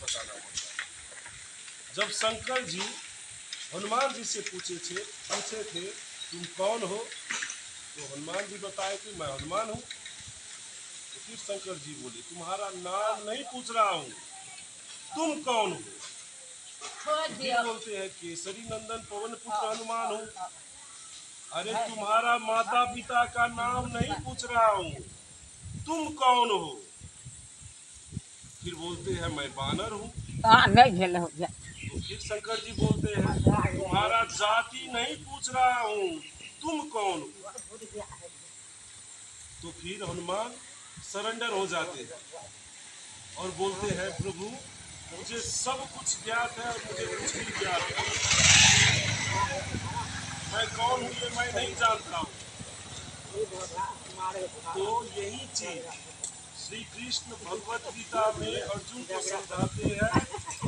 बताना पड़ता है। जब शंकर जी हनुमान जी से पूछे थे तुम कौन हो, तो हनुमान जी बताए कि मैं हनुमान हूँ। तो फिर शंकर जी बोले तुम्हारा नाम नहीं पूछ रहा हूँ, तुम कौन हो? तो फिर बोलते हैं केसरी नंदन पवन पुत्र हनुमान हूँ। अरे तुम्हारा माता पिता का नाम नहीं पूछ रहा हूँ, तुम कौन हो? फिर बोलते हैं मैं बानर हूँ। तो फिर शंकर जी बोलते हैं तुम्हारा जाति नहीं पूछ रहा हूँ, तुम कौन हो? तो फिर हनुमान सरेंडर हो जाते हैं और बोलते हैं प्रभु मुझे सब कुछ ज्ञात है और मुझे कुछ भी ज्ञात है, मैं कौन हूँ ये मैं नहीं जानता हूँ। तो यही चीज श्री कृष्ण भगवत गीता में अर्जुन को समझाते हैं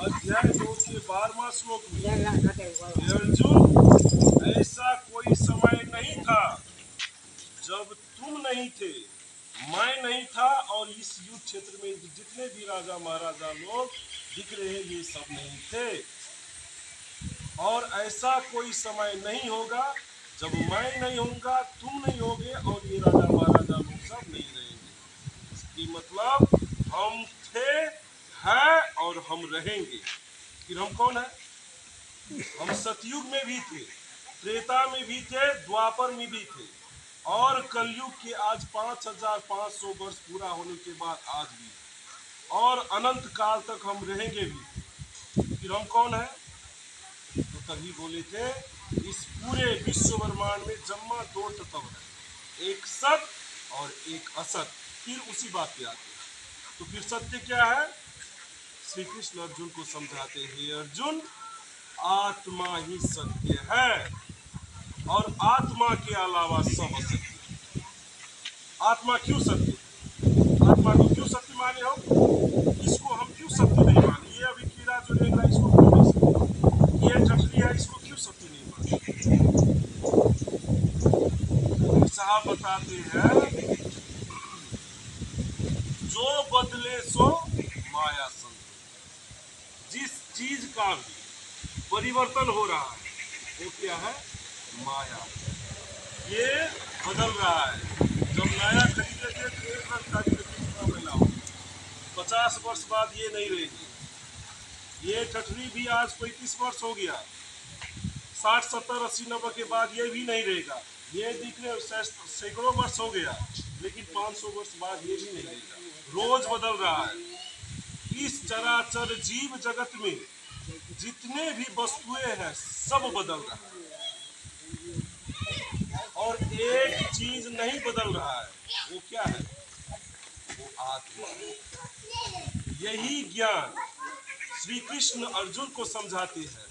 अध्याय 2 के 12वां श्लोक में। अर्जुन ऐसा कोई समय नहीं था जब तुम नहीं थे, मैं नहीं था, और इस युद्ध क्षेत्र में जितने भी राजा महाराजा लोग दिख रहे हैं ये सब नहीं थे, और ऐसा कोई समय नहीं होगा जब मैं नहीं होऊंगा, तुम नहीं होगे और ये राजा महाराजा लोग सब नहीं रहेंगे। इसकी मतलब हम थे, हैं और हम रहेंगे। फिर हम कौन है? हम सतयुग में भी थे, त्रेता में भी थे, द्वापर में भी थे, और कलयुग के आज 5500 वर्ष पूरा होने के बाद आज भी, और अनंत काल तक हम रहेंगे भी। फिर हम कौन है? तो तभी बोले थे इस पूरे विश्व ब्रह्मांड में जम्मा 2 तत्व है, एक सत और एक असत। फिर उसी बात पे आते हैं। तो फिर सत्य क्या है? श्री कृष्ण अर्जुन को समझाते हैं अर्जुन आत्मा ही सत्य है और आत्मा के अलावा सब असत्य है। आत्मा क्यों सत्य? आत्मा को क्यों सत्य माने हम? इसको हम क्यों सत्य नहीं माने? ये अभी कीड़ा जो देख रहा है इसको क्यों नहीं सत्य? ये ठठरी है इसको क्यों सत्य नहीं माने? साहब बताते हैं जो बदले सो माया संग। जिस चीज का भी परिवर्तन हो रहा है वो क्या है? माया। ये बदल रहा है। जब नया खरीदे थे तो एक रंग का मिला हो, 50 वर्ष बाद ये नहीं रहेगी। ये ठठरी भी आज 35 वर्ष हो गया, 60 70 80 90 के बाद ये भी नहीं रहेगा। ये दिखने सैकड़ों वर्ष हो गया, लेकिन 500 वर्ष बाद ये भी नहीं रहेगा। रोज बदल रहा है। इस चराचर जीव जगत में जितने भी वस्तुएं हैं सब बदल रहा है, और एक चीज नहीं बदल रहा है, वो क्या है? वो आत्मा। यही ज्ञान श्री कृष्ण अर्जुन को समझाते हैं।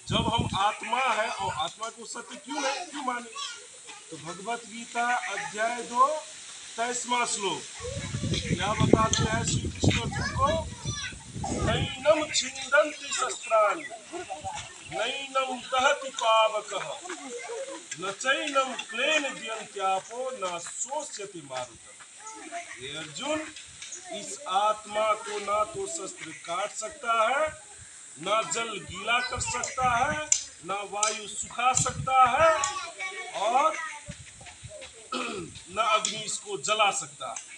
जब हम आत्मा है और आत्मा को सत्य क्यों माने? तो भगवत गीता अध्याय 2 23वां श्लोक क्या बताते हैं श्री कृष्ण अर्जुन को? नैनम छिन्दन्ति शस्त्राणि नैनम दहति पावकः न चैनम क्लेन द्यन्त्यापो न शोष्यति मारुतम्। हे अर्जुन, इस आत्मा को ना तो शस्त्र काट सकता है, ना जल गीला कर सकता है, ना वायु सुखा सकता है, और ना अग्नि इसको जला सकता है।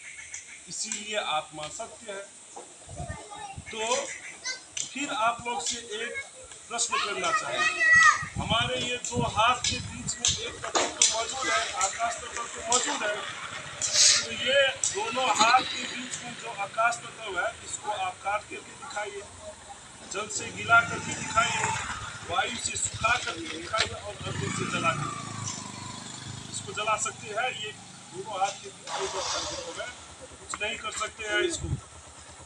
इसीलिए आत्मा सत्य है। तो फिर आप लोग से एक प्रश्न करना चाहेंगे। हमारे ये 2 हाथ के बीच में एक तत्व तो मौजूद है, आकाश तत्व तो मौजूद है। तो ये दोनों हाथ के बीच में जो आकाश तत्व है इसको आप काट करके दिखाइए, जल से गीला करके दिखाइए, वायु से सुखा करके दिखाइए, और अग्नि से जला करके। इसको जला सकते हैं? ये दोनों हाथ के बीच में जो तत्व है कुछ नहीं कर सकते हैं इसको।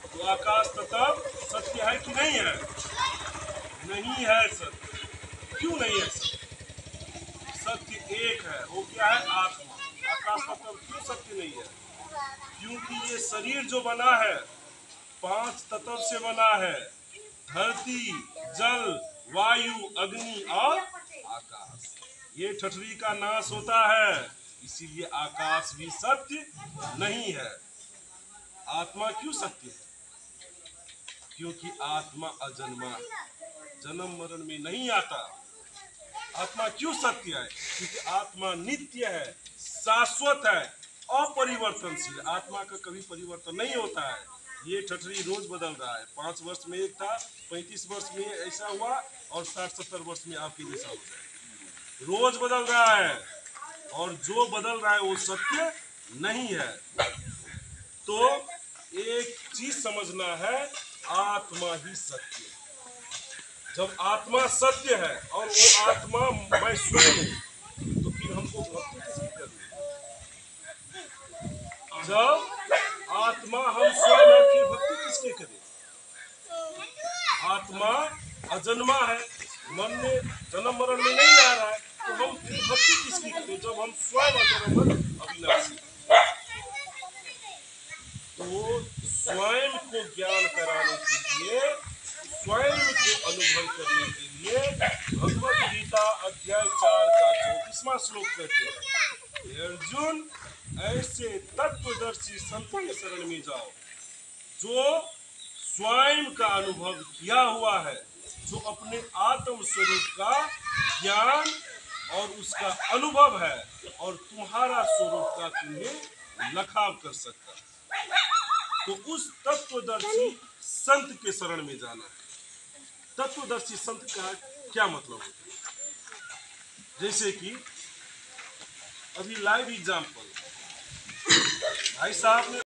तो आकाश तत्व सत्य है कि नहीं है? नहीं है सत्य। क्यों नहीं है सत्य? सत्य एक है, वो क्या है? आत्मा। आकाश तत्व क्यों सत्य नहीं है? क्योंकि ये शरीर जो बना है 5 तत्व से बना है, धरती, जल, वायु, अग्नि और आकाश। ये ठठरी का नाश होता है, इसीलिए आकाश भी सत्य नहीं है। आत्मा क्यों सत्य है? क्योंकि आत्मा अजन्मा है, जन्म मरण में नहीं आता। आत्मा क्यों सत्य है? क्योंकि आत्मा नित्य है, शाश्वत है, अपरिवर्तनशील। आत्मा का कभी परिवर्तन नहीं होता है। ये ठठरी रोज बदल रहा है। 5 वर्ष में एक था, 35 वर्ष में ऐसा हुआ और 60-70 वर्ष में आपके जैसा हो जाए। रोज बदल रहा है और जो बदल रहा है वो सत्य नहीं है। तो एक चीज समझना है, आत्मा ही सत्य है। जब आत्मा सत्य है और वो आत्मा मैं स्वयं हूं, तो फिर हमको भक्ति किसकी करनी है? जब आत्मा हम स्वयं है, फिर भक्ति किसके करें? आत्मा अजन्मा है, मन में जन्म मरण में नहीं आ रहा है, तो हम फिर भक्ति किसकी करें जब हम स्वयं अजन्म अविनाशी? तो स्वयं को ज्ञान कराने के लिए, स्वयं को अनुभव करने के लिए भगवत गीता अध्याय 4 का 34वां श्लोक कहते हैं, हे अर्जुन, ऐसे तत्वदर्शी संत के शरण में जाओ जो स्वयं का अनुभव किया हुआ है, जो अपने आत्म स्वरूप का ज्ञान और उसका अनुभव है और तुम्हारा स्वरूप का तुम्हें लखाव कर सकता है। तो उस तत्वदर्शी संत के शरण में जाना है। तत्वदर्शी संत का क्या मतलब होता है? जैसे कि अभी लाइव एग्जाम्पल, भाई साहब ने